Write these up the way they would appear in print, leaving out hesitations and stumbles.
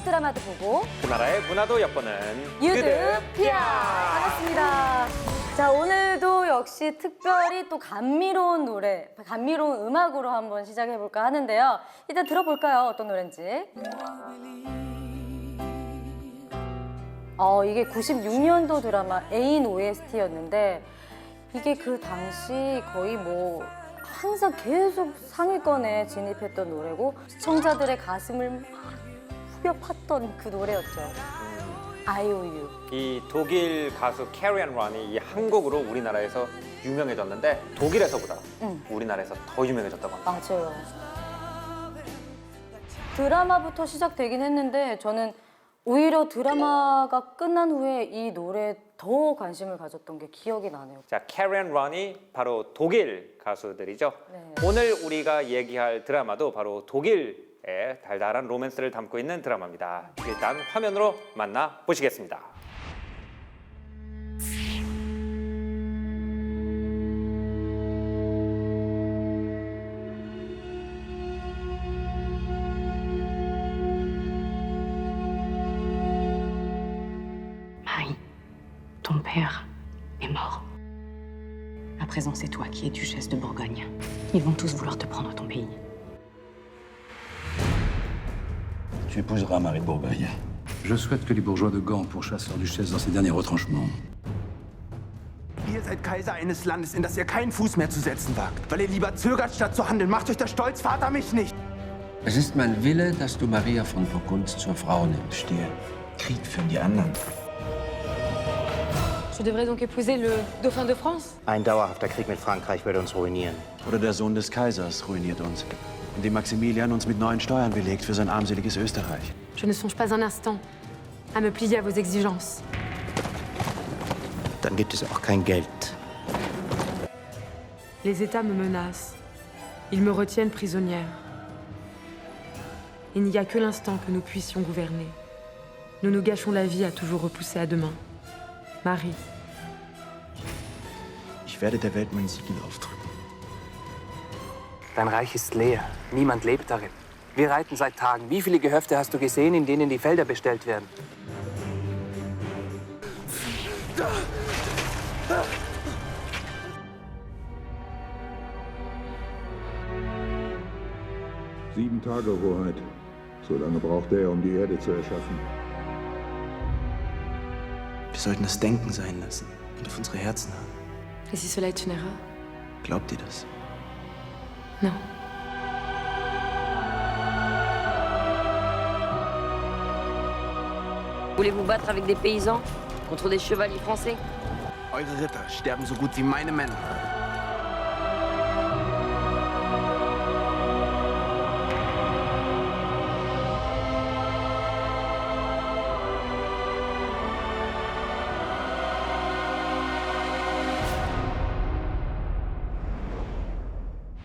드라마도 보고 그 나라의 문화도 엿보는 유드피아 반갑습니다. 자, 오늘도 역시 특별히 또 감미로운 노래, 감미로운 음악으로 한번 시작해볼까 하는데요. 일단 들어볼까요? 어떤 노래인지. 이게 96년도 드라마 애인 OST였는데 이게 그 당시 거의 뭐 항상 계속 상위권에 진입했던 노래고 시청자들의 가슴을 막 후벼 팠던 그 노래였죠. IOU. 이 독일 가수 캐리언 런이 이 한국으로 우리나라에서 유명해졌는데 독일에서보다 우리나라에서 더 유명해졌다고 합니다. 맞아요. 드라마부터 시작되긴 했는데 저는 오히려 드라마가 끝난 후에 이 노래에 더 관심을 가졌던 게 기억이 나네요. 자, 캐리언 런이 바로 독일 가수들이죠. 네. 오늘 우리가 얘기할 드라마도 바로 독일의 달달한 로맨스를 담고 있는 드라마입니다. 일단 화면으로 만나 보시겠습니다. Marie, ton père est mort. À présent, c'est toi qui es duchesse de Bourgogne. Ils vont tous vouloir te prendre ton pays. Tu épouseras Marie de Bourgogne. Je souhaite que les bourgeois de Gand pourchassent leur duchesse dans ses derniers retranchements. Ihr seid Kaiser eines Landes, in das ihr keinen Fuß mehr zu setzen wagt. Weil ihr lieber zögert, statt zu handeln. Macht euch der Stolz, Vater, mich nicht. Es ist mein Wille, dass du Maria von Burgund zur Frau nimmst. Der Krieg für die anderen. Je devrais donc épouser le dauphin de France? Ein dauerhafter Krieg mit Frankreich würde uns ruinieren. Oder der Sohn des Kaisers ruiniert uns, indem Maximilian uns mit neuen Steuern belegt für sein armseliges Österreich. Je ne songe pas un instant à me plier à vos exigences. Dann gibt es auch kein Geld. Les États me menacent. Ils me retiennent prisonnière. Il n'y a que l'instant que nous puissions gouverner. Nous nous gâchons la vie à toujours repousser à demain. Marie. Ich werde der Welt mein Siegel aufdrücken. Dein Reich ist leer. Niemand lebt darin. Wir reiten seit Tagen. Wie viele Gehöfte hast du gesehen, in denen die Felder bestellt werden? Sieben Tage, Hoheit. So lange braucht er, um die Erde zu erschaffen. Wir sollten das Denken sein lassen und auf unsere Herzen hören. Et si cela est une erreur? Glaubt ihr das? Non. Voulez-vous battre avec des paysans contre des chevaliers français? Eure Ritter sterben so gut wie meine Männer.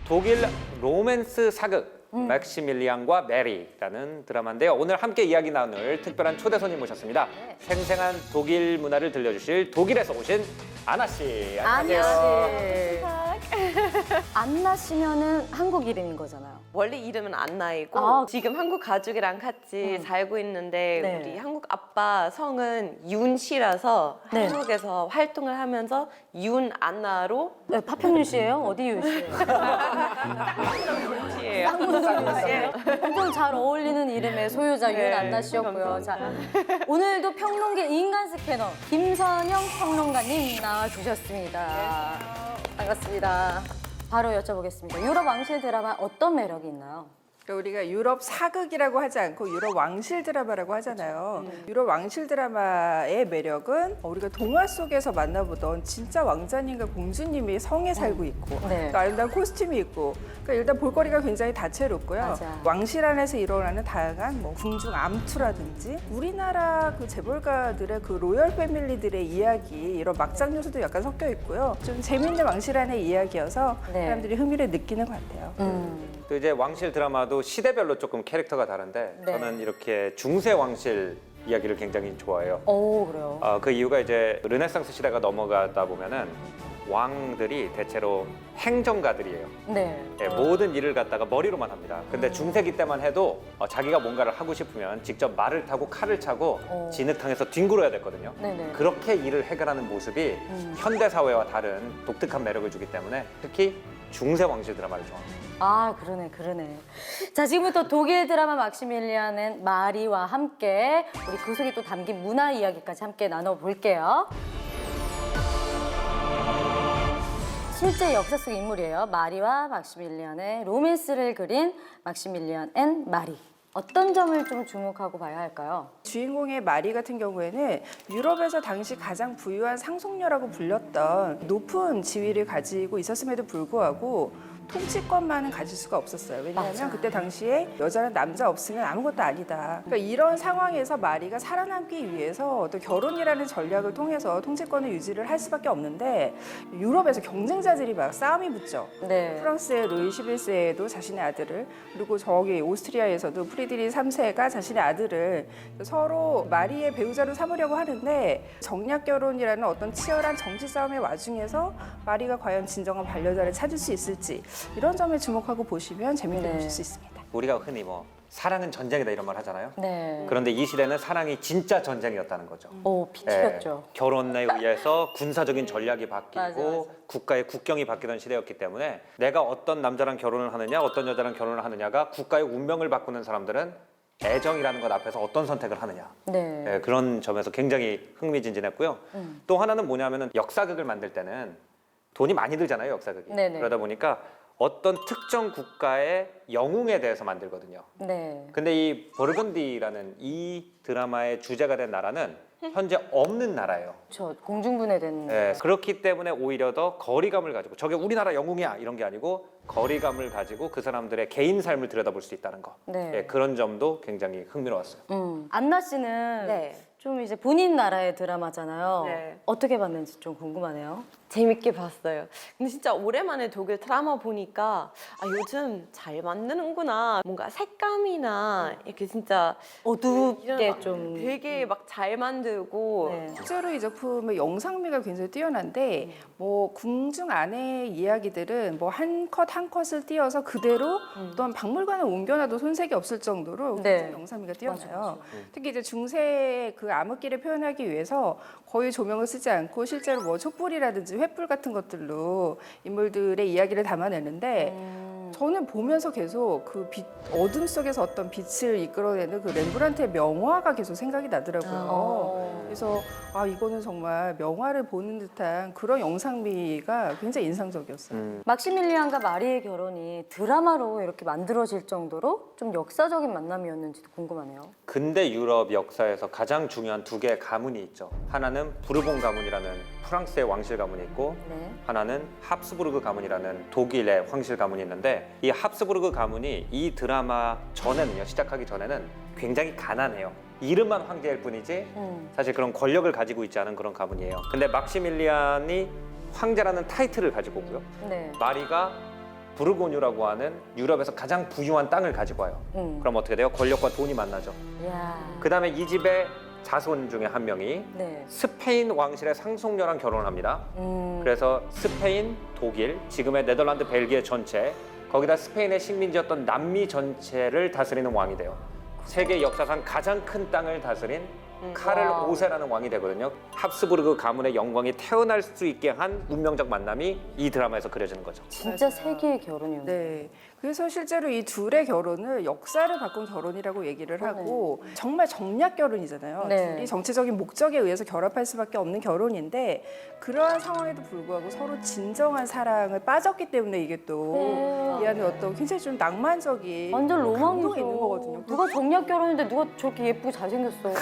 독일 로맨스 사극 맥시밀리안과 메리라는 드라마인데요. 오늘 함께 이야기 나눌 특별한 초대 손님 모셨습니다. 생생한 독일 문화를 들려주실 독일에서 오신 아나 씨. 안녕하세요. 안나 씨면은 한국 이름인 거잖아요. 원래 이름은 안나이고 아. 지금 한국 가족이랑 같이 살고 있는데 네. 우리 한국 아빠 성은 윤 씨라서 네. 한국에서 활동을 하면서 윤 안나로 네, 파평윤 씨예요? 어디 윤 씨예요? 씨예요. 엄청 잘 어울리는 이름의 소유자 네, 윤안나 씨였고요. 자, 오늘도 평론계 인간 스캐너 김선영 평론가님 나와주셨습니다. 반갑습니다. 바로 여쭤보겠습니다. 유럽 왕실 드라마 어떤 매력이 있나요? 그러니까 우리가 유럽 사극이라고 하지 않고 유럽 왕실 드라마라고 하잖아요. 유럽 왕실 드라마의 매력은 우리가 동화 속에서 만나보던 진짜 왕자님과 공주님이 성에 살고 있고 네. 또 아름다운 코스튬이 있고 그러니까 일단 볼거리가 굉장히 다채롭고요. 맞아. 왕실 안에서 일어나는 다양한 뭐 궁중 암투라든지 우리나라 그 재벌가들의 그 로열 패밀리들의 이야기 이런 막장 요소도 약간 섞여 있고요. 좀 재밌는 왕실 안의 이야기여서 네. 사람들이 흥미를 느끼는 것 같아요. 또 이제 왕실 드라마도 시대별로 조금 캐릭터가 다른데 네. 저는 이렇게 중세 왕실 이야기를 굉장히 좋아해요. 오, 그래요? 그 이유가 이제 르네상스 시대가 넘어가다 보면은 왕들이 대체로 행정가들이에요. 네. 예, 모든 일을 갖다가 머리로만 합니다. 근데 중세기 때만 해도 자기가 뭔가를 하고 싶으면 직접 말을 타고 칼을 차고 진흙탕에서 뒹굴어야 됐거든요. 네네. 그렇게 일을 해결하는 모습이 현대 사회와 다른 독특한 매력을 주기 때문에 특히 중세 왕실 드라마를 좋아합니다. 아, 그러네. 자, 지금부터 독일 드라마 막시밀리안의 마리와 함께 우리 그 속에 또 담긴 문화 이야기까지 함께 나눠볼게요. 실제 역사 속 인물이에요. 마리와 막시밀리안의 로맨스를 그린 막시밀리안 앤 마리. 어떤 점을 좀 주목하고 봐야 할까요? 주인공의 마리 같은 경우에는 유럽에서 당시 가장 부유한 상속녀라고 불렸던 높은 지위를 가지고 있었음에도 불구하고 통치권만은 가질 수가 없었어요. 왜냐하면 맞아. 그때 당시에 여자는 남자 없으면 아무것도 아니다. 그러니까 이런 상황에서 마리가 살아남기 위해서 또 결혼이라는 전략을 통해서 통치권을 유지를 할 수밖에 없는데 유럽에서 경쟁자들이 막 싸움이 붙죠. 네. 프랑스의 루이 11세도 자신의 아들을, 그리고 저기 오스트리아에서도 프리드리 3세가 자신의 아들을 서로 마리의 배우자로 삼으려고 하는데 정략 결혼이라는 어떤 치열한 정치 싸움의 와중에서 마리가 과연 진정한 반려자를 찾을 수 있을지 이런 점에 주목하고 보시면 재밌게 보실 수 있습니다. 우리가 흔히 뭐 사랑은 전쟁이다 이런 말 하잖아요. 네. 그런데 이 시대는 사랑이 진짜 전쟁이었다는 거죠. 오, 피 튀겼죠. 결혼에 의해서 군사적인 전략이 바뀌고 맞아. 국가의 국경이 바뀌던 시대였기 때문에 내가 어떤 남자랑 결혼을 하느냐 어떤 여자랑 결혼을 하느냐가 국가의 운명을 바꾸는 사람들은 애정이라는 것 앞에서 어떤 선택을 하느냐. 네. 그런 점에서 굉장히 흥미진진했고요. 또 하나는 뭐냐면은 역사극을 만들 때는 돈이 많이 들잖아요, 역사극이. 네네. 그러다 보니까 어떤 특정 국가의 영웅에 대해서 만들거든요. 네. 근데 이 버르건디라는 이 드라마의 주제가 된 나라는 현재 없는 나라예요. 저 공중분해된. 예, 그렇기 때문에 오히려 더 거리감을 가지고 저게 우리나라 영웅이야 이런 게 아니고 거리감을 가지고 그 사람들의 개인 삶을 들여다볼 수 있다는 거. 네. 예, 그런 점도 굉장히 흥미로웠어요. 안나 씨는 네. 좀 이제 본인 나라의 드라마잖아요. 네. 어떻게 봤는지 좀 궁금하네요. 재밌게 봤어요. 근데 진짜 오랜만에 독일 드라마 보니까 요즘 잘 만드는구나. 뭔가 색감이나 이렇게 진짜 어둡게 이런 좀. 되게 막 잘 만들고 네. 실제로 이 작품의 영상미가 굉장히 뛰어난데 뭐 궁중 안의 이야기들은 뭐 한 컷 한 컷을 띄어서 그대로 또한 박물관에 옮겨놔도 손색이 없을 정도로 네. 굉장히 영상미가 뛰어나요. 맞아. 특히 이제 중세의 그 암흑기를 표현하기 위해서 거의 조명을 쓰지 않고 실제로 뭐 촛불이라든지 횃불 같은 것들로 인물들의 이야기를 담아내는데 저는 보면서 계속 그 빛, 어둠 속에서 어떤 빛을 이끌어내는 그 렘브란트의 명화가 계속 생각이 나더라고요. 그래서 이거는 정말 명화를 보는 듯한 그런 영상미가 굉장히 인상적이었어요. 막시밀리안과 마리의 결혼이 드라마로 이렇게 만들어질 정도로 좀 역사적인 만남이었는지도 궁금하네요. 근대 유럽 역사에서 가장 중요한 두 개의 가문이 있죠. 하나는 부르봉 가문이라는 프랑스의 왕실 가문이 있고 네. 하나는 합스부르크 가문이라는 독일의 황실 가문이 있는데 이 합스부르크 가문이 이 드라마 전에는요, 시작하기 전에는 굉장히 가난해요. 이름만 황제일 뿐이지 사실 그런 권력을 가지고 있지 않은 그런 가문이에요. 근데 막시밀리안이 황제라는 타이틀을 가지고 오고요. 네. 마리가 부르고뉴라고 하는 유럽에서 가장 부유한 땅을 가지고 와요. 그럼 어떻게 돼요? 권력과 돈이 만나죠. 이야. 그 다음에 이 집의 자손 중에 한 명이 네. 스페인 왕실의 상속녀랑 결혼을 합니다. 그래서 스페인, 독일, 지금의 네덜란드, 벨기에 전체, 거기다 스페인의 식민지였던 남미 전체를 다스리는 왕이 돼요. 세계 역사상 가장 큰 땅을 다스린 카를 5세라는 왕이 되거든요. 합스부르크 가문의 영광이 태어날 수 있게 한 운명적 만남이 이 드라마에서 그려지는 거죠. 진짜 세계의 결혼이었네요. 네. 그래서 실제로 이 둘의 결혼을 역사를 바꾼 결혼이라고 얘기를 하고 정말 정략 결혼이잖아요. 네. 둘이 정치적인 목적에 의해서 결합할 수밖에 없는 결혼인데 그러한 상황에도 불구하고 서로 진정한 사랑을 빠졌기 때문에 이게 또 이 안에 어떤 굉장히 좀 낭만적인 완전 로망이죠. 감동이 있는 거거든요. 누가 정략 결혼인데 누가 저렇게 예쁘고 잘생겼어.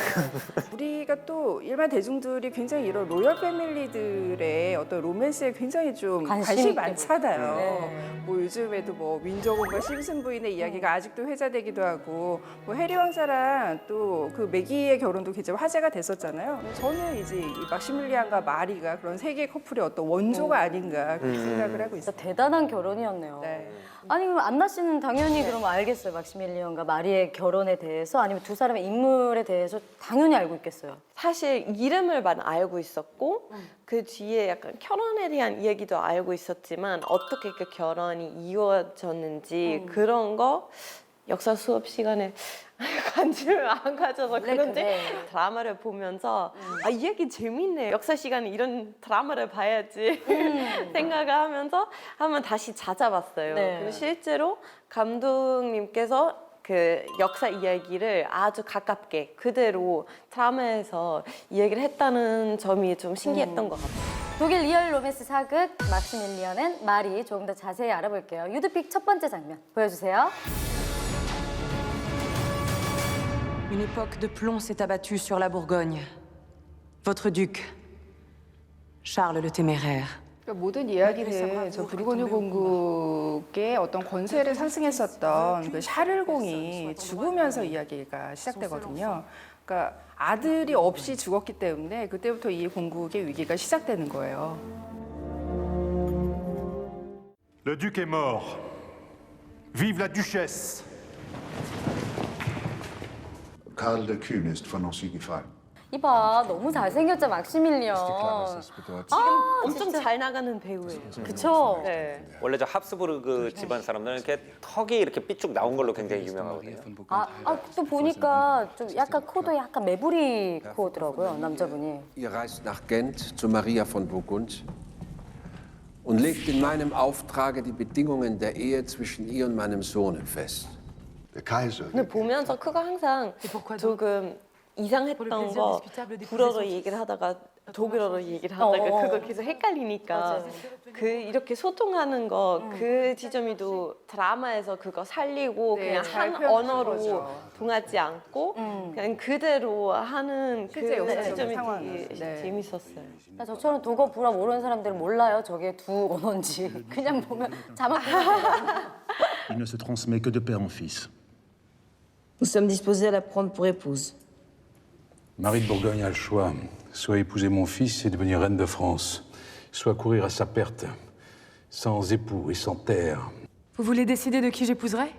우리가 또 일반 대중들이 굉장히 이런 로열 패밀리들의 어떤 로맨스에 굉장히 좀 관심이 있게 많잖아요. 네. 뭐 요즘에도 뭐 민저공과 심슨 부인의 이야기가 아직도 회자되기도 하고 뭐 해리 왕자랑 또 그 매기의 결혼도 굉장히 화제가 됐었잖아요. 저는 이제 이 막시밀리안과 마리가 그런 세계 커플의 어떤 원조가 아닌가 그렇게 생각을 하고 있어요. 진짜 대단한 결혼이었네요. 네. 아니 그럼 안나 씨는 당연히 그럼 알겠어요. 막시밀리안과 마리의 결혼에 대해서 아니면 두 사람의 인물에 대해서 당연히 알고 있겠어요? 사실 이름을만 알고 있었고 그 뒤에 약간 결혼에 대한 이야기도 알고 있었지만 어떻게 그 결혼이 이루어졌는지 그런 거 역사 수업 시간에 관심을 안 가져서 그런지 드라마를 보면서 아, 이 얘기 재밌네. 역사 시간에 이런 드라마를 봐야지 생각을 하면서 한번 다시 찾아봤어요. 네. 그리고 실제로 감독님께서 그 역사 이야기를 아주 가깝게 그대로 드라마에서 이야기를 했다는 점이 좀 신기했던 것 같아요. 독일 리얼 로맨스 사극 막시밀리언 앤 마리 조금 더 자세히 알아볼게요. 유드픽 첫 번째 장면 보여주세요. Une époque de plomb s'est abattue sur la Bourgogne. Votre duc, Charles le Téméraire. 그러니까 모든 이야기는 저 부르고뉴 공국의 어떤 권세를 상승했었던 그 샤를공이 죽으면서 이야기가 시작되거든요. 그러니까 아들이 없이 죽었기 때문에 그때부터 이 공국의 위기가 시작되는 거예요. Le duc est mort. Vive la duchesse. Karl der Kühne ist von Nancy gefallen. 이봐 너무 잘생겼죠 막시밀리언. 엄청 잘 나가는 배우예요. 그쵸? 네. 원래 저 합스부르크 집안 사람들은 이렇게 턱이 이렇게 삐쭉 나온 걸로 굉장히 유명하거든요. 또 보니까 좀 약간 코도 약간 매부리 코더라고요 남자분이. Ihr reist nach Gent zu Maria von Burgund und legt in meinem Auftrage die Bedingungen der Ehe zwischen ihr und meinem Sohne fest. Der Kaiser. 근데 보면서 크가 항상 조금 이상했던 거 불어로 얘기를 하다가 독일어로 얘기를 하다가 그거 계속 헷갈리니까 그 이렇게 소통하는 거 그 지점이도 드라마에서 그거 살리고 그냥 한 언어로 통하지 않고 그냥 그대로 하는 그 지점이 되게 재밌었어요. 저처럼 독어 불어 모르는 사람들은 몰라요. 저게 두 언어인지. 그냥 보면 자막. Il ne se transmet que de père en fils. Nous sommes disposés à la prendre pour épouse. Marie de Bourgogne a le choix. Soit épouser mon fils et devenir reine de France, soit courir à sa perte, sans époux et sans terre. Vous voulez décider de qui j'épouserai?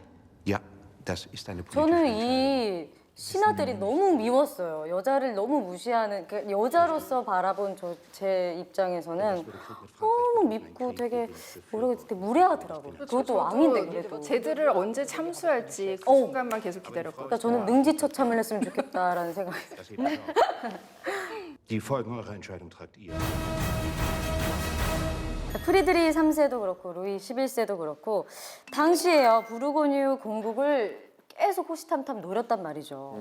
Ja, das ist eine 저는 이 신하들이 너무 미웠어요. 여자를 너무 무시하는 그 여자로서 바라본 제 입장에서는 너무 밉고 되게 모르겠는데 되게 무례하더라고요. 그것도 왕인데 그래도. 제들을 언제 참수할지 그 순간만 계속 기다렸거든요. 그러니까 저는 능지처참을 했으면 좋겠다라는 생각이 들어요. Die Folgen eurer Entscheidung tragt ihr. 프리드리 3세도 그렇고 루이 11세도 그렇고 당시에요 부르고뉴 공국을 계속 호시탐탐 노렸단 말이죠.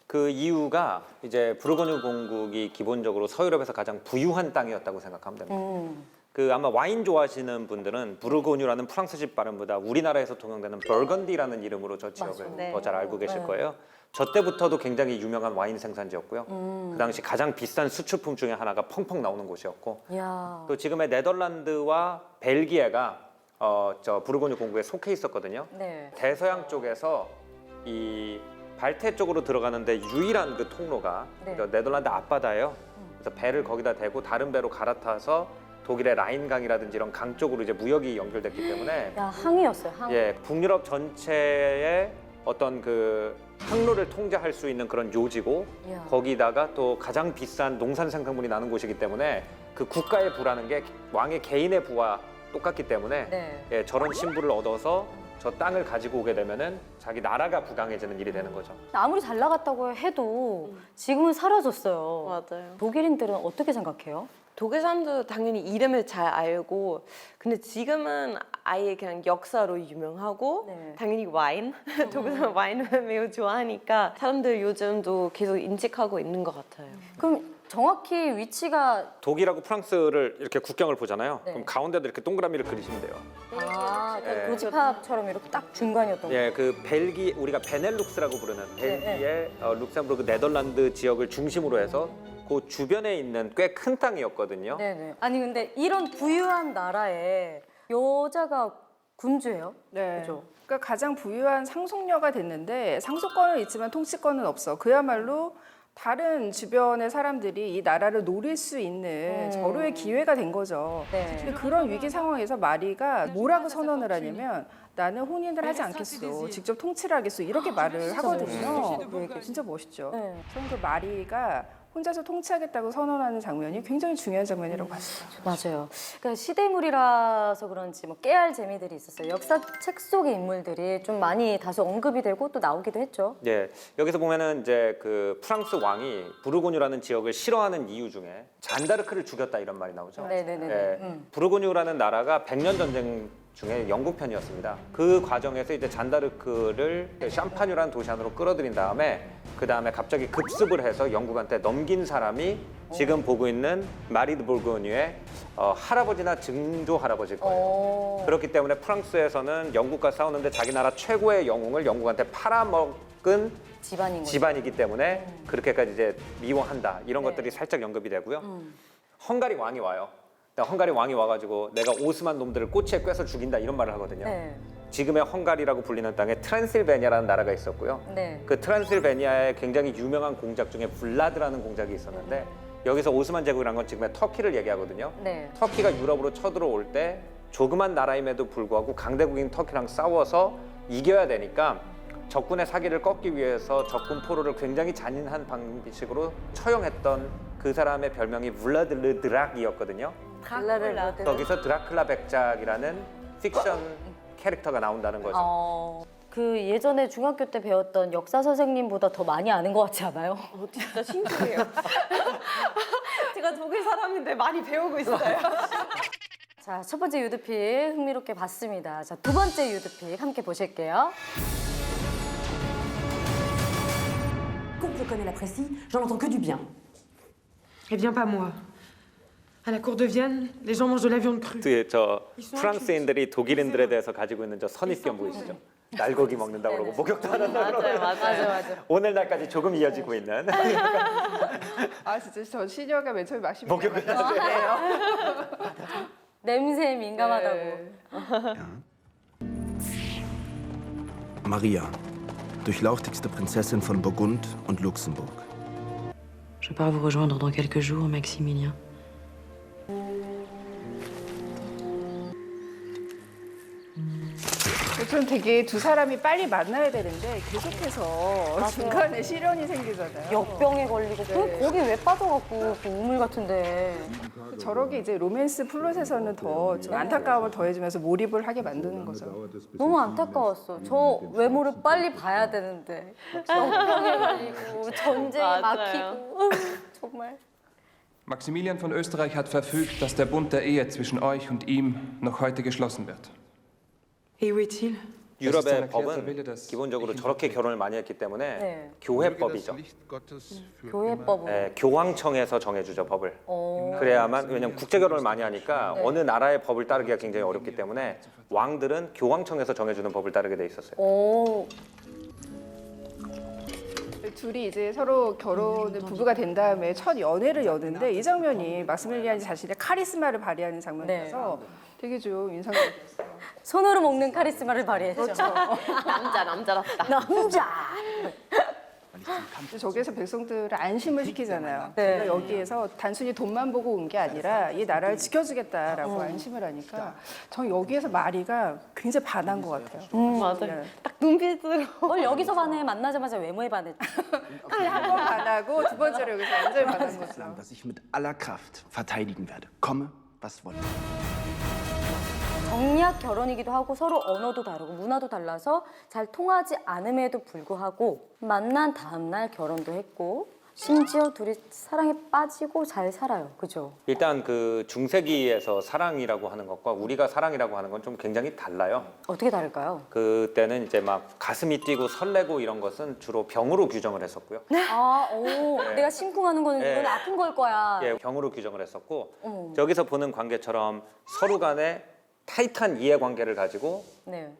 그 이유가 이제 부르고뉴 공국이 기본적으로 서유럽에서 가장 부유한 땅이었다고 생각하면 됩니다. 그 아마 와인 좋아하시는 분들은 부르고뉴라는 프랑스식 발음보다 우리나라에서 통용되는 벌건디라는 이름으로 저 지역을 더 잘 알고 계실 거예요. 저 때부터도 굉장히 유명한 와인 생산지였고요. 그 당시 가장 비싼 수출품 중에 하나가 펑펑 나오는 곳이었고 또 지금의 네덜란드와 벨기에가 저 부르고뉴 공국에 속해 있었거든요. 네. 대서양 쪽에서 이 발테 쪽으로 들어가는데 유일한 그 통로가 네덜란드 앞바다예요. 그래서 배를 거기다 대고 다른 배로 갈아타서 독일의 라인강이라든지 이런 강 쪽으로 이제 무역이 연결됐기 때문에 항이었어요. 항. 예, 북유럽 전체의 어떤 그 항로를 통제할 수 있는 그런 요지고 거기다가 또 가장 비싼 농산 생산물이 나는 곳이기 때문에 그 국가의 부라는 게 왕의 개인의 부와 똑같기 때문에 예, 저런 신부를 얻어서 저 땅을 가지고 오게 되면은 자기 나라가 부강해지는 일이 되는 거죠. 아무리 잘 나갔다고 해도 지금은 사라졌어요. 맞아요. 독일인들은 어떻게 생각해요? 독일 사람도 당연히 이름을 잘 알고 근데 지금은 아예 그냥 역사로 유명하고 당연히 와인 독일 사람 와인을 매우 좋아하니까 사람들 요즘도 계속 인식하고 있는 것 같아요. 그럼 정확히 위치가 독일하고 프랑스를 이렇게 국경을 보잖아요. 그럼 가운데도 이렇게 동그라미를 그리시면 돼요. 그러니까 교집합처럼 이렇게 딱 중간이었던 거예요. 예, 그 벨기 우리가 베넬룩스라고 부르는 벨기에, 룩셈부르크, 네덜란드 지역을 중심으로 해서 그 주변에 있는 꽤 큰 땅이었거든요. 네네. 아니 근데 이런 부유한 나라에 여자가 군주예요? 네. 그죠? 그러니까 가장 부유한 상속녀가 됐는데 상속권은 있지만 통치권은 없어. 그야말로 다른 주변의 사람들이 이 나라를 노릴 수 있는 절호의 기회가 된 거죠. 네. 근데 그런 위기 상황에서 마리가 뭐라고 선언을 하냐면 나는 혼인을 하지 않겠어. 직접 통치를 하겠어. 이렇게 말을 하거든요. 진짜 멋있죠. 네. 저는 그 마리가 혼자서 통치하겠다고 선언하는 장면이 굉장히 중요한 장면이라고 봤어요. 맞아요. 그러니까 시대물이라서 그런지 뭐 깨알 재미들이 있었어요. 역사책 속의 인물들이 좀 많이 다소 언급이 되고 또 나오기도 했죠. 예, 여기서 보면은 이제 그 프랑스 왕이 부르고뉴라는 지역을 싫어하는 이유 중에 잔다르크를 죽였다 이런 말이 나오죠. 네네네. 예, 부르고뉴라는 나라가 100년 전쟁 중에 영국 편이었습니다. 그 과정에서 이제 잔다르크를 샴파뉴라는 도시 안으로 끌어들인 다음에 그 다음에 갑자기 급습을 해서 영국한테 넘긴 사람이 지금 보고 있는 마리 드 보르고뉴의 할아버지나 증조 할아버지일 거예요. 그렇기 때문에 프랑스에서는 영국과 싸우는데 자기 나라 최고의 영웅을 영국한테 팔아먹은 집안이기 때문에 그렇게까지 이제 미워한다 이런 것들이 살짝 언급이 되고요. 헝가리 왕이 와요. 헝가리 왕이 와가지고 내가 오스만 놈들을 꼬치에 꿰서 죽인다 이런 말을 하거든요. 네. 지금의 헝가리라고 불리는 땅에 트랜실베니아라는 나라가 있었고요. 네. 그 트랜실베니아에 굉장히 유명한 공작 중에 블라드라는 공작이 있었는데 여기서 오스만 제국이라는 건 지금의 터키를 얘기하거든요. 네. 터키가 유럽으로 쳐들어올 때 조그만 나라임에도 불구하고 강대국인 터키랑 싸워서 이겨야 되니까 적군의 사기를 꺾기 위해서 적군 포로를 굉장히 잔인한 방식으로 처형했던 그 사람의 별명이 블라드 르 드락이었거든요. 거기서 드라큘라 백작이라는 픽션 캐릭터가 나온다는 거죠. 그 예전에 중학교 때 배웠던 역사 선생님보다 더 많이 아는 것 같지 않아요? 진짜 신기해요. 제가 독일 사람인데 많이 배우고 있어요. 자, 첫 번째 유드픽 흥미롭게 봤습니다. 자, 두 번째 유드픽 함께 보실게요. Comme je connais la Précie, j'en entends que du bien. Eh bien, pas moi. À la cour de Vienne, les gens mangent de la viande crue. 뒤에 저 프랑스인들이 독일인들에 대해서 가지고 있는 저 선입견 보이시죠? 날고기 먹는다고 그러고 목욕도 안 한다고 그러고 맞아요. 오늘날까지 조금 이어지고 있는 아 진짜 저 시녀가 맨 처음에 마시면 목욕을 하세요. 냄새에 민감하다고. Maria, durchlauchtigste Prinzessin von Burgund und Luxemburg. Je pars vous rejoindre dans quelques jours, Maximilien. 전 되게 두 사람이 빨리 만나야 되는데 계속해서 중간에 시련이 생기잖아요. 역병에 걸리고 거기 왜 빠져갖고 그 우물 같은데. 저렇게 이제 로맨스 플롯에서는 더 좀 안타까움을 더해주면서 몰입을 하게 만드는 거죠. 너무 안타까웠어. 저 외모를 빨리 봐야 되는데 역병에 걸리고 전쟁에 막히고 정말. Maximilian von Österreich hat verfügt, dass der Bund der Ehe zwischen euch und ihm noch heute geschlossen wird. Et où est-il? 유럽의 법은 기본적으로 저렇게 결혼을 많이 했기 때문에 교회법이죠. 교회법은 네, 교황청에서 정해주죠 법을. 그래야만 왜냐면 국제 결혼을 많이 하니까 어느 나라의 법을 따르기가 굉장히 어렵기 때문에 왕들은 교황청에서 정해주는 법을 따르게 돼 있었어요. 둘이 이제 서로 결혼을 부부가 된 다음에 첫 연애를 여는데 이 장면이 막스밀리안이 자신의 카리스마를 발휘하는 장면이라서 되게 좀 인상적이었어요. 손으로 먹는 카리스마를 발휘했죠. 남자답다. 남자. 저기에서 백성들을 안심을 시키잖아요. 네. 그러니까 여기에서 단순히 돈만 보고 온 게 아니라 이 나라를 지켜주겠다라고 안심을 하니까 전 여기에서 마리가 굉장히 반한 것 같아요. 맞아요. 딱 눈빛으로. 여기서 반해 만나자마자 외모에 반했죠. 한 번 반하고 두 번째로 여기서 완전히 반한 거죠. Das ich mit aller Kraft verteidigen werde. Komme, was wolle. 정략 결혼이기도 하고 서로 언어도 다르고 문화도 달라서 잘 통하지 않음에도 불구하고 만난 다음 날 결혼도 했고 심지어 둘이 사랑에 빠지고 잘 살아요. 그죠? 일단 그 중세기에서 사랑이라고 하는 것과 우리가 사랑이라고 하는 건 좀 굉장히 달라요. 어떻게 다를까요? 그때는 이제 막 가슴이 뛰고 설레고 이런 것은 주로 병으로 규정을 했었고요. 내가 심쿵하는 거는 이건 아픈 걸 거야. 예, 병으로 규정을 했었고 저기서 보는 관계처럼 서로 간에 타이트한 이해관계를 가지고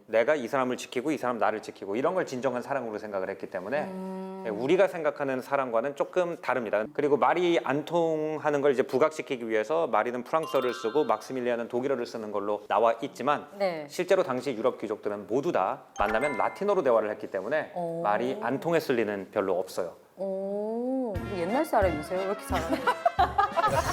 내가 이 사람을 지키고 이 사람 나를 지키고 이런 걸 진정한 사랑으로 생각을 했기 때문에 우리가 생각하는 사랑과는 조금 다릅니다. 그리고 말이 안 통하는 걸 이제 부각시키기 위해서 마리는 프랑스어를 쓰고 막스밀리안은 독일어를 쓰는 걸로 나와 있지만 실제로 당시 유럽 귀족들은 모두 다 만나면 라틴어로 대화를 했기 때문에 말이 안 통했을 리는 별로 없어요. 우리나라 사람이세요? 왜 이렇게 잘하세요?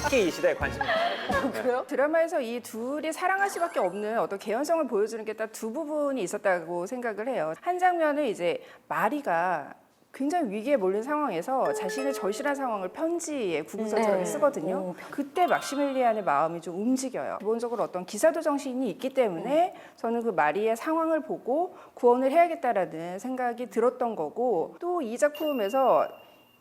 특히 이 시대에 관심이 많아요. 그래요? 드라마에서 이 둘이 사랑할 수밖에 없는 어떤 개연성을 보여주는 게 딱 두 부분이 있었다고 생각을 해요. 한 장면은 이제 마리가 굉장히 위기에 몰린 상황에서 자신의 절실한 상황을 편지에 구구절절하게 쓰거든요. 그때 막시밀리안의 마음이 좀 움직여요. 기본적으로 어떤 기사도 정신이 있기 때문에 저는 그 마리의 상황을 보고 구원을 해야겠다라는 생각이 들었던 거고, 또 이 작품에서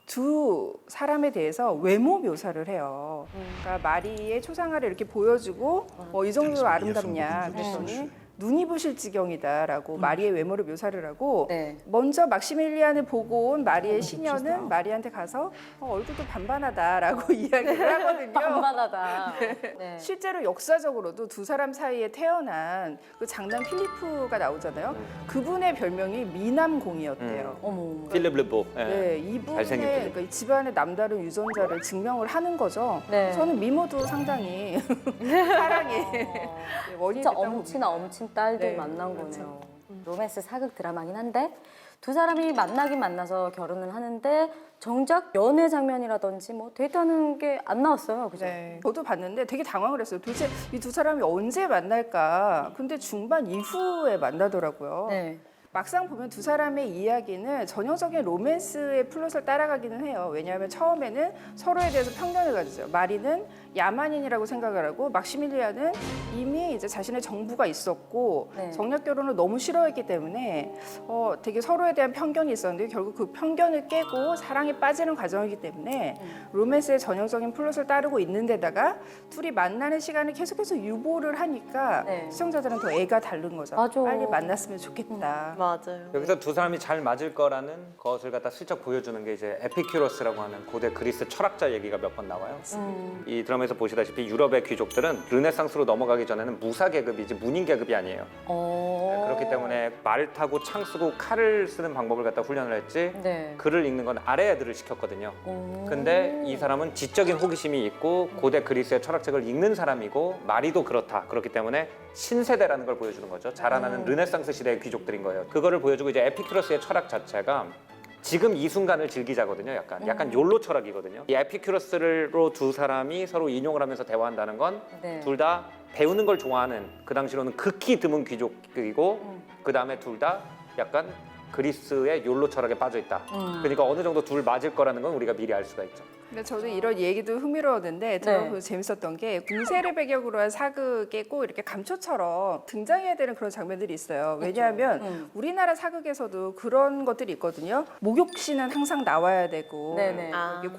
두 사람에 대해서 외모 묘사를 해요. 그러니까 마리의 초상화를 이렇게 보여주고 이 정도로 아름답냐 그랬더니 눈이 부실 지경이다라고 마리의 외모를 묘사를 하고, 먼저 막시밀리안을 보고 온 마리의 시녀는 마리한테 가서 얼굴도 반반하다라고 이야기를 하거든요. 반반하다. 네. 실제로 역사적으로도 두 사람 사이에 태어난 그 장남 필리프가 나오잖아요. 그분의 별명이 미남공이었대요. 필립 르보. 네, 이분의 그러니까 이 집안의 남다른 유전자를 증명을 하는 거죠. 저는 미모도 상당히 사랑해. 원인이 진짜 됐다고 엄친아 엄친 딸들 만난 거네요. 로맨스 사극 드라마긴 한데 두 사람이 만나긴 만나서 결혼을 하는데 정작 연애 장면이라든지 뭐 데이트하는 게 안 나왔어요. 그죠? 저도 봤는데 되게 당황을 했어요. 도대체 이 두 사람이 언제 만날까? 근데 중반 이후에 만나더라고요. 막상 보면 두 사람의 이야기는 전형적인 로맨스의 플롯을 따라가기는 해요. 왜냐하면 처음에는 서로에 대해서 편견을 가지죠. 마리는 야만인이라고 생각을 하고 막시밀리안은 이미 이제 자신의 정부가 있었고 정략 결혼을 너무 싫어했기 때문에 되게 서로에 대한 편견이 있었는데 결국 그 편견을 깨고 사랑에 빠지는 과정이기 때문에 로맨스의 전형적인 플롯을 따르고 있는데다가 둘이 만나는 시간을 계속해서 유보를 하니까 시청자들은 더 애가 다른 거죠. 빨리 만났으면 좋겠다. 맞아요. 여기서 두 사람이 잘 맞을 거라는 것을 갖다 슬쩍 보여주는 게 이제 에피큐로스라고 하는 고대 그리스 철학자 얘기가 몇 번 나와요. 이 드라마에서 보시다시피 유럽의 귀족들은 르네상스로 넘어가기 전에는 무사 계급이지 문인 계급이 아니에요. 그렇기 때문에 말을 타고 창 쓰고 칼을 쓰는 방법을 갖다 훈련을 했지 글을 읽는 건 아래 애들을 시켰거든요. 근데 이 사람은 지적인 호기심이 있고 고대 그리스의 철학책을 읽는 사람이고 마리도 그렇다. 그렇기 때문에 신세대라는 걸 보여주는 거죠. 자라나는 르네상스 시대의 귀족들인 거예요. 그거를 보여주고 이제 에피큐로스의 철학 자체가 지금 이 순간을 즐기자거든요. 약간 욜로 철학이거든요. 이 에피큐로스로 두 사람이 서로 인용을 하면서 대화한다는 건 둘 다 배우는 걸 좋아하는, 그 당시로는 극히 드문 귀족이고 그 다음에 둘 다 약간 그리스의 욜로 철학에 빠져 있다. 그러니까 어느 정도 둘 맞을 거라는 건 우리가 미리 알 수가 있죠. 근데 저도 이런 얘기도 흥미로웠는데 들어보면 재밌었던 게 궁세를 배경으로 한 사극에 꼭 이렇게 감초처럼 등장해야 되는 그런 장면들이 있어요. 왜냐하면 우리나라 사극에서도 그런 것들이 있거든요. 목욕신은 항상 나와야 되고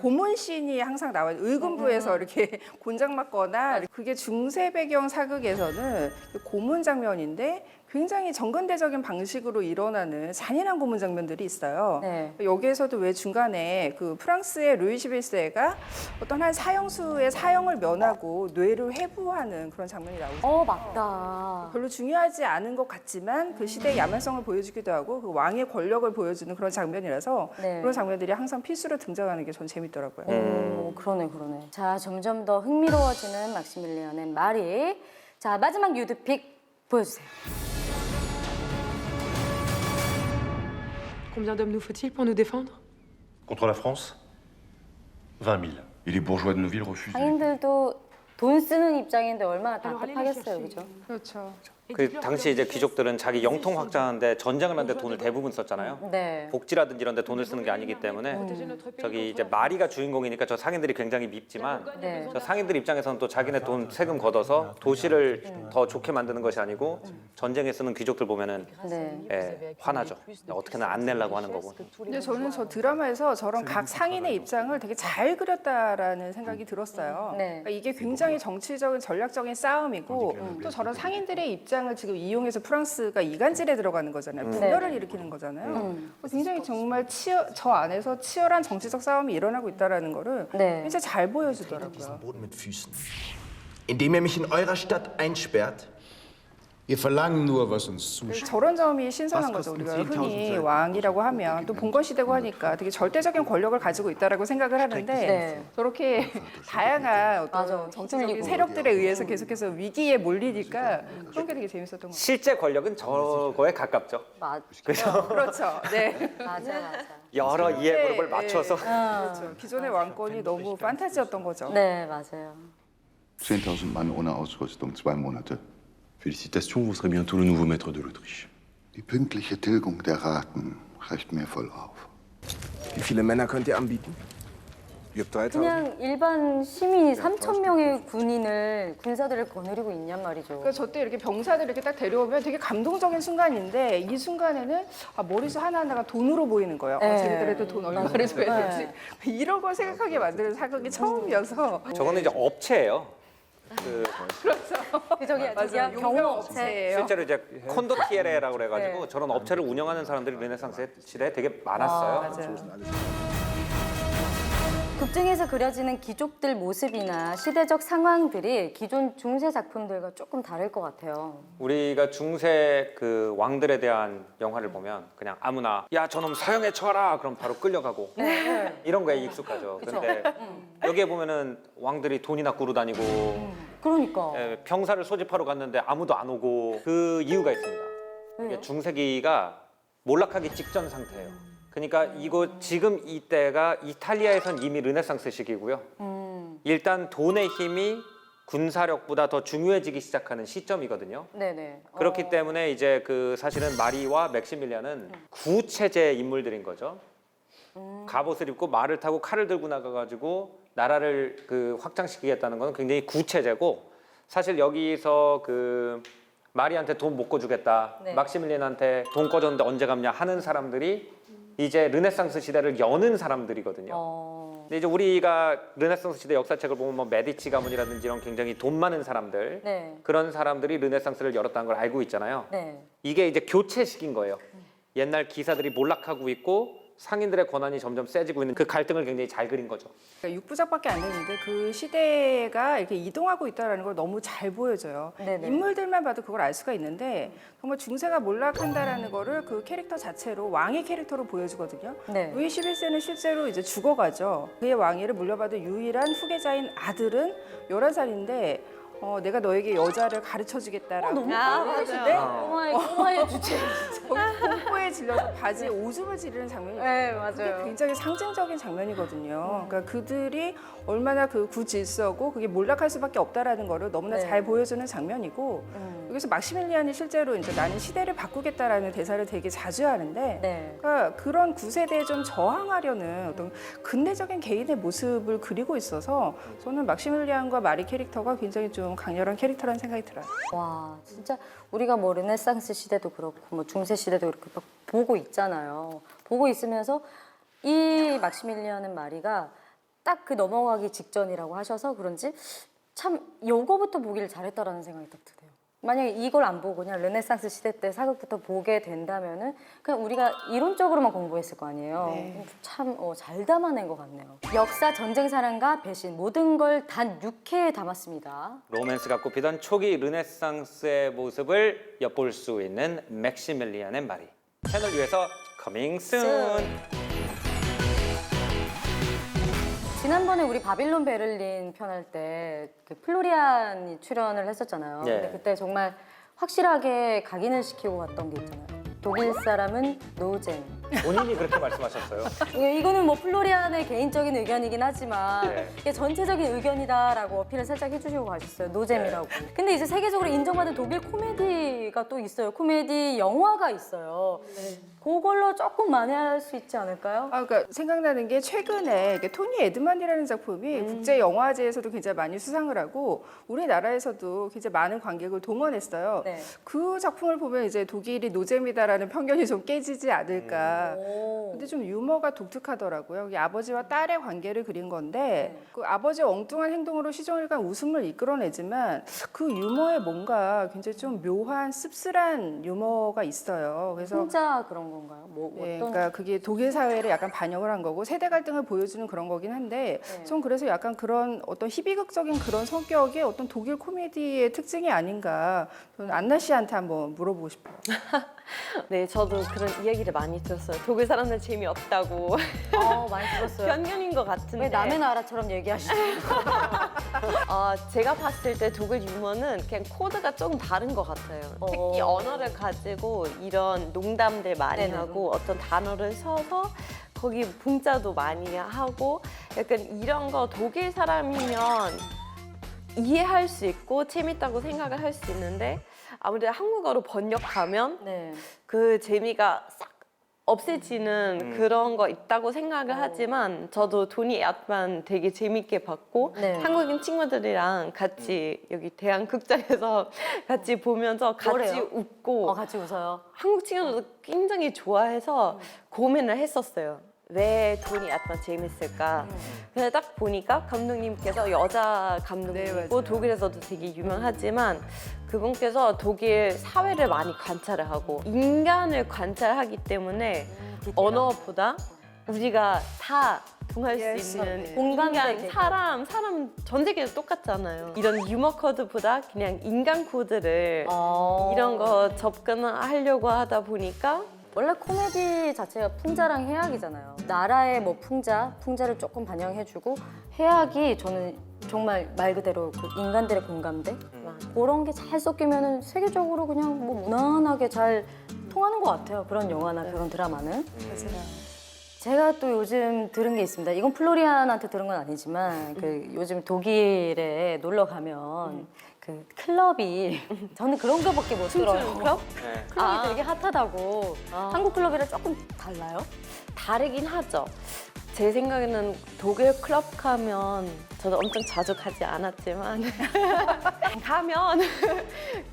고문신이 항상 나와야 돼요. 의금부에서 이렇게 곤장 맞거나 그게 중세 배경 사극에서는 고문 장면인데 굉장히 정근대적인 방식으로 일어나는 잔인한 고문 장면들이 있어요. 여기에서도 왜 중간에 그 프랑스의 루이 11세가 어떤 한 사형수의 사형을 면하고 뇌를 회부하는 그런 장면이 나오죠. 맞다. 별로 중요하지 않은 것 같지만 그 시대의 야만성을 보여주기도 하고 그 왕의 권력을 보여주는 그런 장면이라서 그런 장면들이 항상 필수로 등장하는 게 전 재밌더라고요. 그러네. 자, 점점 더 흥미로워지는 막시밀리안의 마리. 자, 마지막 유드픽 보여주세요. Combien d'hommes nous faut-il pour nous défendre? Contre la France 20 000. Et les bourgeois de nos villes refusent. 상인들도 돈 쓰는 입장인데 얼마나 답답하겠어요, 그죠? 그렇죠. 그 당시 이제 귀족들은 자기 영통 확장하는데 전쟁을 하는데 돈을 대부분 썼잖아요. 복지라든지 이런 데 돈을 쓰는 게 아니기 때문에 저기 이제 마리가 주인공이니까 저 상인들이 굉장히 밉지만 저 상인들 입장에서는 또 자기네 돈 세금 걷어서 도시를 더 좋게 만드는 것이 아니고 전쟁에 쓰는 귀족들 보면은 화나죠. 어떻게든 안 내려고 하는 거고. 근데 저는 저 드라마에서 저런 각 상인의 입장을 되게 잘 그렸다라는 생각이 들었어요. 그러니까 이게 굉장히 정치적인 전략적인 싸움이고 또 저런 상인들의 입장을 지금 이용해서 프랑스가 이간질에 들어가는 거잖아요. 분열을 일으키는 거잖아요. 굉장히 정말 저 안에서 치열한 정치적 싸움이 일어나고 있다는 거를 굉장히 잘 보여주더라고요. Indem ihr mich in eurer Stadt einsperrt, Wir verlangen nur, was uns zusteht. 저런 점이 신선한 거죠. 우리가 흔히 왕이라고 하면 또 봉건시대고 하니까 되게 절대적인 권력을 가지고 있다라고 생각을 하는데 네. 저렇게 다양한 어떤 정치적인 세력들에 의해서 계속해서 위기에 몰리니까 그런 게 되게 재밌었던 것 같아요. 실제 권력은 저거에 가깝죠. 그래서 그렇죠. 네. 맞아. 여러 이해 그룹을 맞춰서. 그렇죠. 기존의 왕권이 너무 판타지였던 거죠. 네, 맞아요. 10.000 Mann ohne Ausrüstung, 2 Monate. Félicitations, vous serez bientôt le nouveau maître de l'Autriche. Die pünktliche Tilgung der Raten reicht mir voll auf. Wie viele Männer könnt ihr anbieten? Ihr habt 3.000. 그냥 일반 시민이 3,000명의 군사들을 거느리고 있냔 말이죠. 그러니까 저 때 이렇게 병사들 이렇게 딱 데려오면 되게 감동적인 순간인데 이 순간에는 머리숱 하나하나가 돈으로 보이는 거예요. 네. 쟤네들한테 돈 얼마를 줘야 되지? 이런 걸 생각하게 만드는 사극이 처음이어서. 저거는 이제 업체예요. 저기야 경호업체예요. 실제로 이제 콘도티에레라고 그래가지고 저런 업체를 운영하는 사람들이 르네상스 시대에 되게 많았어요. 맞아요. 극중에서 그려지는 귀족들 모습이나 시대적 상황들이 기존 중세 작품들과 조금 다를 것 같아요. 우리가 중세 그 왕들에 대한 영화를 보면 그냥 아무나 야 저놈 사형에 처하라 그럼 바로 끌려가고 이런 거에 익숙하죠. 근데 여기에 보면은 왕들이 돈이나 꾸러 다니고 그러니까 병사를 소집하러 갔는데 아무도 안 오고 그 이유가 있습니다. 이게 중세기가 몰락하기 직전 상태예요. 그러니까 이거 지금 이때가 이탈리아에선 이미 르네상스 시기고요. 일단 돈의 힘이 군사력보다 더 중요해지기 시작하는 시점이거든요. 네네. 그렇기 때문에 이제 그 사실은 마리와 맥시밀리안은 구체제 인물들인 거죠. 갑옷을 입고 말을 타고 칼을 들고 나가가지고 나라를 그 확장시키겠다는 건 굉장히 구체제고 사실 여기서 그 마리한테 돈 못 꺼주겠다, 네. 막시밀리안한테 돈 꺼줬는데 언제 갚냐 하는 사람들이 이제 르네상스 시대를 여는 사람들이거든요. 근데 이제 우리가 르네상스 시대 역사책을 보면 뭐 메디치 가문이라든지 이런 굉장히 돈 많은 사람들 네. 그런 사람들이 르네상스를 열었다는 걸 알고 있잖아요. 네. 이게 이제 교체식인 거예요. 옛날 기사들이 몰락하고 있고 상인들의 권한이 점점 세지고 있는 그 갈등을 굉장히 잘 그린 거죠. 그러니까 6부작밖에 안 되는데 그 시대가 이렇게 이동하고 있다는 걸 너무 잘 보여줘요. 네네. 인물들만 봐도 그걸 알 수가 있는데 정말 중세가 몰락한다라는 거를 그 캐릭터 자체로 왕의 캐릭터로 보여주거든요. 네. 루이 11세는 실제로 이제 죽어가죠. 그의 왕위를 물려받은 유일한 후계자인 아들은 11살인데 내가 너에게 여자를 가르쳐주겠다라고 너무 했는데 꼬마의 주체. 공포에 질려서 바지에 오줌을 지르는 장면이 네, 그게 맞아요. 굉장히 상징적인 장면이거든요. 그러니까 그들이 얼마나 그 구질서고 그게 몰락할 수밖에 없다라는 거를 너무나 네. 잘 보여주는 장면이고 여기서 막시밀리안이 실제로 이제 나는 시대를 바꾸겠다라는 대사를 되게 자주 하는데 네. 그러니까 그런 구세대에 좀 저항하려는 어떤 근대적인 개인의 모습을 그리고 있어서 저는 막시밀리안과 마리 캐릭터가 굉장히 좀 강렬한 캐릭터라는 생각이 들어요. 와, 진짜 우리가 뭐 르네상스 시대도 그렇고 뭐 중세 시대도 이렇게 막 보고 있잖아요. 보고 있으면서 이 막시밀리안은 마리가 딱 그 넘어가기 직전이라고 하셔서 그런지 참 요거부터 보기를 잘했다라는 생각이 딱 드네요. 만약에 이걸 안 보고 그냥 르네상스 시대 때 사극부터 보게 된다면은 그냥 우리가 이론적으로만 공부했을 거 아니에요. 네. 참 잘 담아낸 것 같네요. 역사, 전쟁, 사랑과 배신 모든 걸 단 6회에 담았습니다. 로맨스가 꽃피던 초기 르네상스의 모습을 엿볼 수 있는 맥시밀리안의 마리. 채널 U에서 커밍 순. 지난번에 우리 바빌론 베를린 편할 때 그 플로리안이 출연을 했었잖아요. 네. 근데 그때 정말 확실하게 각인을 시키고 갔던 게 있잖아요. 독일 사람은 노잼. 본인이 그렇게 말씀하셨어요. 이거는 뭐 플로리안의 개인적인 의견이긴 하지만 네. 이게 전체적인 의견이다라고 어필을 살짝 해주시고 가셨어요. 노잼이라고. 근데 이제 세계적으로 인정받은 독일 코미디가 또 있어요. 코미디 영화가 있어요. 그걸로 조금 만회할 수 있지 않을까요? 그러니까 생각나는 게 최근에 이게 토니 에드만이라는 작품이 국제 영화제에서도 굉장히 많이 수상을 하고 우리나라에서도 굉장히 많은 관객을 동원했어요. 네. 그 작품을 보면 이제 독일이 노잼이다라는 편견이 좀 깨지지 않을까. 아버지가. 근데 좀 유머가 독특하더라고요. 이게 아버지와 딸의 관계를 그린 건데 그 아버지의 엉뚱한 행동으로 시종일관 웃음을 이끌어내지만 그 유머에 뭔가 굉장히 좀 묘한 씁쓸한 유머가 있어요. 그래서 진짜 그런 건가요? 뭐 네, 어떤? 그러니까 그게 독일 사회를 약간 반영을 한 거고 세대 갈등을 보여주는 그런 거긴 한데 전 그래서 약간 그런 어떤 희비극적인 그런 성격의 어떤 독일 코미디의 특징이 아닌가. 저는 안나 씨한테 한번 물어보고 싶어요. 네, 저도 그런 이야기를 많이 들었어요. 독일 사람들 재미없다고. 많이 들었어요. 편견인 것 같은데. 왜 남의 나라처럼 얘기하시나요? 제가 봤을 때 독일 유머는 그냥 코드가 조금 다른 것 같아요. 특히 언어를 가지고 이런 농담들 많이 네네. 하고 어떤 단어를 써서 거기 분자도 많이 하고 약간 이런 거 독일 사람이면 이해할 수 있고 재밌다고 생각을 할 수 있는데 아무래도 한국어로 번역하면 네. 그 재미가 싹 없애지는 그런 거 있다고 생각을 하지만 저도 도니 앳만 되게 재밌게 봤고 네. 한국인 친구들이랑 같이 여기 대한극장에서 같이 보면서 같이 뭐래요? 웃고 같이 웃어요. 한국 친구들도 굉장히 좋아해서 고민을 했었어요. 왜 도니 앳만 재밌을까? 근데 딱 보니까 감독님께서 여자 감독님이고 독일에서도 되게 유명하지만 그분께서 독일 사회를 많이 관찰을 하고 인간을 관찰하기 때문에 언어보다 우리가 다 통할 수 있는 공감되게. 사람 전 세계에서 똑같잖아요. 이런 유머 코드보다 그냥 인간 코드를 이런 거 접근하려고 하다 보니까 원래 코미디 자체가 풍자랑 해악이잖아요. 나라의 뭐 풍자를 조금 반영해주고 해악이 저는 정말 말 그대로 그 인간들의 공감대 그런 게 잘 섞이면은 세계적으로 그냥 뭐 무난하게 잘 통하는 것 같아요. 그런 영화나 그런 드라마는. 제가 또 요즘 들은 게 있습니다. 이건 플로리안한테 들은 건 아니지만 그 요즘 독일에 놀러 가면 그 클럽이 저는 그런 거밖에 못 들어요. 클럽? 클럽이 되게 핫하다고. 한국 클럽이랑 조금 달라요? 다르긴 하죠. 제 생각에는 독일 클럽 가면 저도 엄청 자주 가지 않았지만 가면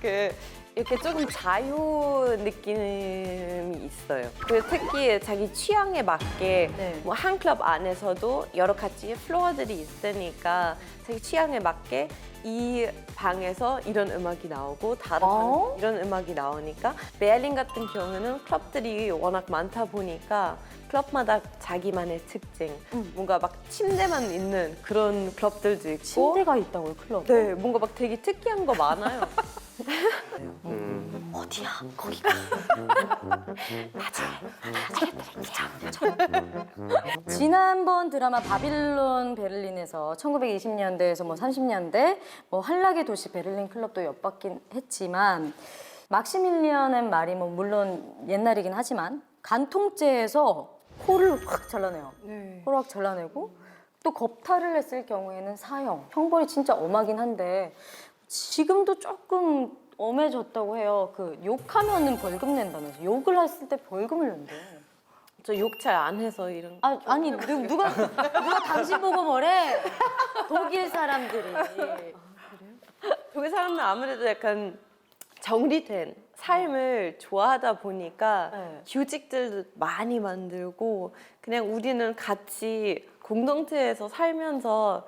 그 이렇게 조금 자유 느낌이 있어요. 그 특히 자기 취향에 맞게 뭐 한 클럽 안에서도 여러 가지 플로어들이 있으니까 자기 취향에 맞게 이 방에서 이런 음악이 나오고 다른 방에서 이런 음악이 나오니까 베를린 같은 경우는 클럽들이 워낙 많다 보니까 클럽마다 자기만의 특징 뭔가 막 침대만 있는 그런 클럽들도 있고 침대가 있다고요, 클럽? 네, 뭔가 막 되게 특이한 거 많아요. 어디야? 거기가. 지난번 드라마 바빌론 베를린에서 1920년대에서 뭐 30년대 뭐 한락의 도시 베를린 클럽도 엿봤긴 했지만 막시밀리안의 말이 뭐 물론 옛날이긴 하지만 간통죄에서 코를 확 잘라내요. 코를 확 잘라내고 또 겁탈을 했을 경우에는 사형. 형벌이 진짜 엄하긴 한데 지금도 조금 엄해졌다고 해요. 그 욕하면은 벌금 낸다면서. 욕을 했을 때 벌금을 낸대. 저 욕 잘 안 해서 이런. 아니 누가 당신 보고 뭐래? 독일 사람들이. 독일 사람은 아무래도 약간 정리된 삶을 좋아하다 보니까 휴직들도 많이 만들고 그냥 우리는 같이 공동체에서 살면서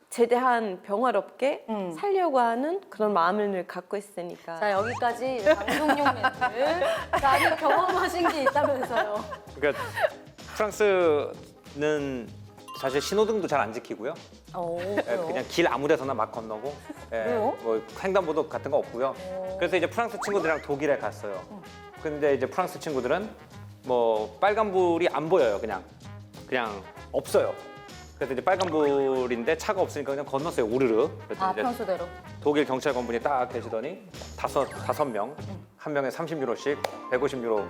최대한 평화롭게 살려고 하는 그런 마음을 갖고 있으니까. 자, 여기까지 방송용 멘트. 자, 이거 경험하신 게 있다면서요. 그러니까 프랑스는 사실 신호등도 잘 안 지키고요. 그냥 길 아무 데서나 막 건너고 그래요? 뭐 횡단보도 같은 거 없고요. 그래서 이제 프랑스 친구들이랑 독일에 갔어요. 근데 이제 프랑스 친구들은 뭐 빨간불이 안 보여요. 그냥 없어요. 그래서 이제 빨간불인데 차가 없으니까 그냥 건넜어요. 우르르. 그래서 이제 평소대로. 독일 경찰 건분이 딱 계시더니 다섯 명, 한 명에 30유로씩 150유로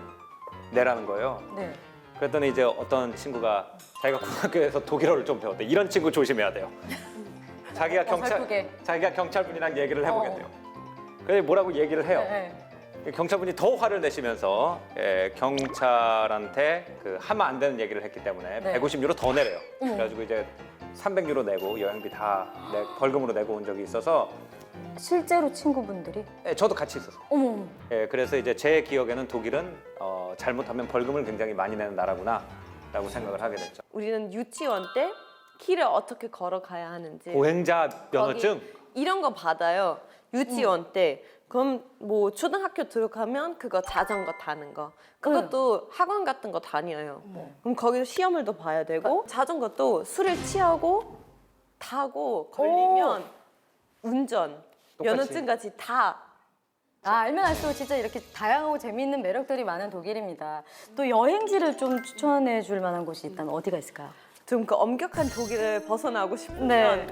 내라는 거예요. 네. 그랬더니 이제 어떤 친구가 자기가 고등학교에서 독일어를 좀 배웠대. 이런 친구 조심해야 돼요. 자기가 경찰분이랑 얘기를 해보겠대요. 그래서 뭐라고 얘기를 해요. 경찰분이 더 화를 내시면서 경찰한테 그 하면 안 되는 얘기를 했기 때문에 150유로 더 내래요. 그래가지고 이제 300유로 내고 여행비 다 벌금으로 내고 온 적이 있어서 실제로 친구분들이? 네, 저도 같이 있었어요. 어머. 예, 그래서 이제 제 기억에는 독일은 잘못하면 벌금을 굉장히 많이 내는 나라구나라고 생각을 하게 됐죠. 우리는 유치원 때 길을 어떻게 걸어가야 하는지 보행자 면허증? 거기 이런 거 받아요. 유치원 때. 그럼 뭐 초등학교 들어가면 그거 자전거 타는 거. 그것도 학원 같은 거 다녀요. 그럼 거기서 시험을 또 봐야 되고 자전거도 술을 취하고 타고 걸리면 운전, 면허증까지 다. 알면 알수록 진짜 이렇게 다양하고 재미있는 매력들이 많은 독일입니다. 또 여행지를 좀 추천해 줄 만한 곳이 있다면 어디가 있을까요? 좀 그 엄격한 독일을 벗어나고 싶으면 네.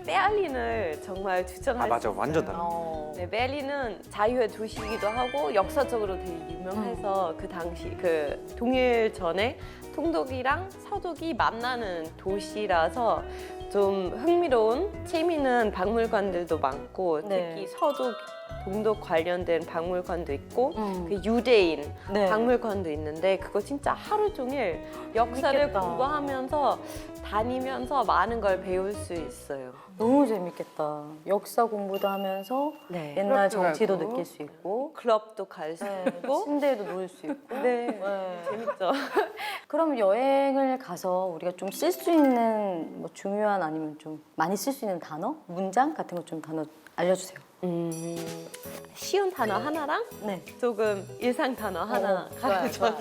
베를린을 정말 추천할 수 맞아. 있어요. 완전 달라. 네, 베를린은 자유의 도시이기도 하고 역사적으로 되게 유명해서 그 당시 그 통일 전에 동독이랑 서독이 만나는 도시라서 좀 흥미로운 재미있는 박물관들도 많고 네. 특히 서독 동독 관련된 박물관도 있고 그 유대인 박물관도 있는데 그거 진짜 하루 종일 역사를 재밌겠다. 공부하면서 다니면서 많은 걸 배울 수 있어요. 너무 재밌겠다. 역사 공부도 하면서 옛날 정치도 가고, 느낄 수 있고 클럽도 갈 수 있고 침대에도 누울 수 있고 네. 재밌죠. 그럼 여행을 가서 우리가 좀 쓸 수 있는 뭐 중요한 아니면 좀 많이 쓸 수 있는 단어? 문장 같은 거 좀 단어 알려주세요. 쉬운 단어 하나랑 조금 일상 단어 하나 좋아요, 좋아요.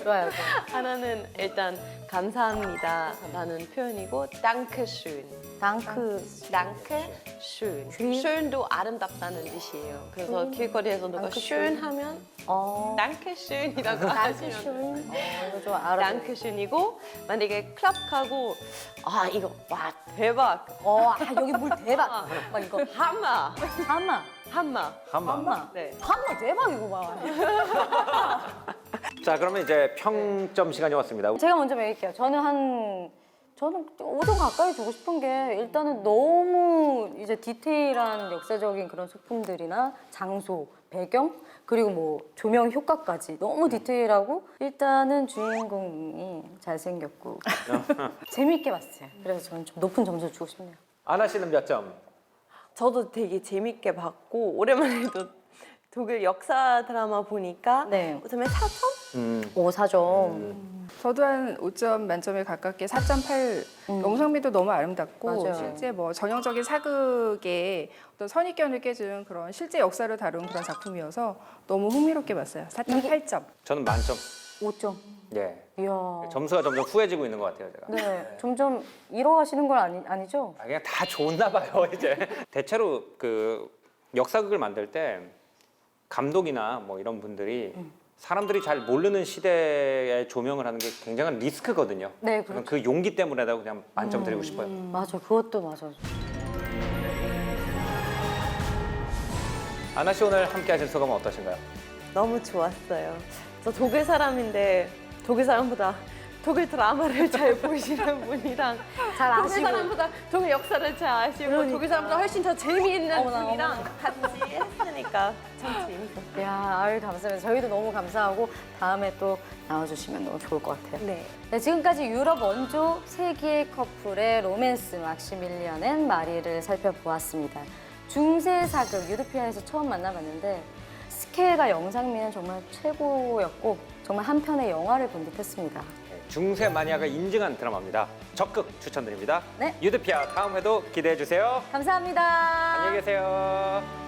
좋아요. 하나는 일단 감사합니다라는 표현이고 dankeschön. dankeschön. schön도 아름답다는 뜻이에요. 그래서 길거리에서 누가 schön 하면 dankeschön이라고 하시면 이거 좀 알아. dankeschön이고 만약에 클럽 가고 이거 와 대박. 여기 물 대박. 막 이거 하마. 네. 네. 한마 대박이구만. 자, 그러면 이제 평점 시간이 왔습니다. 제가 먼저 얘기할게요. 저는 5점 가까이 주고 싶은 게 일단은 너무 이제 디테일한 역사적인 그런 소품들이나 장소, 배경 그리고 뭐 조명 효과까지 너무 디테일하고 일단은 주인공이 잘생겼고 재밌게 봤어요. 그래서 저는 좀 높은 점수를 주고 싶네요. 아나 씨는 몇 점? 저도 되게 재밌게 봤고 오랜만에 또 독일 역사 드라마 보니까 5점에 4점? 4점. 저도 한 5점 만점에 가깝게 4.8. 영상미도 너무 아름답고 맞아요. 실제 뭐 전형적인 사극의 어떤 선입견을 깨준 그런 실제 역사를 다룬 그런 작품이어서 너무 흥미롭게 봤어요. 4.8점. 저는 만점. 5점. 예. 이야. 점수가 점점 후해지고 있는 것 같아요, 제가. 네, 점점 잃어가시는 건 아니죠? 그냥 다 좋나 봐요, 이제. 대체로 그 역사극을 만들 때 감독이나 뭐 이런 분들이 사람들이 잘 모르는 시대에 조명을 하는 게 굉장한 리스크거든요. 네, 저는 그렇죠. 그 용기 때문에라도 그냥 만점 드리고 싶어요. 맞아, 그것도 맞아. 아나 씨 오늘 함께 하신 소감은 어떠신가요? 너무 좋았어요. 저 독일 사람인데 독일 사람보다 독일 드라마를 잘 보시는 분이랑 잘 독일 아시고. 사람보다 독일 역사를 잘 아시고 그러니까. 독일 사람보다 훨씬 더 재미있는 어머나, 분이랑 어머나. 같이 했으니까 참 재밌었어요. 야, 아유, 감사합니다. 저희도 너무 감사하고 다음에 또 나와주시면 너무 좋을 것 같아요. 네. 지금까지 유럽 원조 세기의 커플의 로맨스 막시밀리안 앤 마리를 살펴보았습니다. 중세 사극 유토피아에서 처음 만나봤는데 스케일과 영상미는 정말 최고였고 정말 한 편의 영화를 본 듯했습니다. 중세 마니아가 인증한 드라마입니다. 적극 추천드립니다. 네. 유토피아 다음 회도 기대해 주세요. 감사합니다. 안녕히 계세요.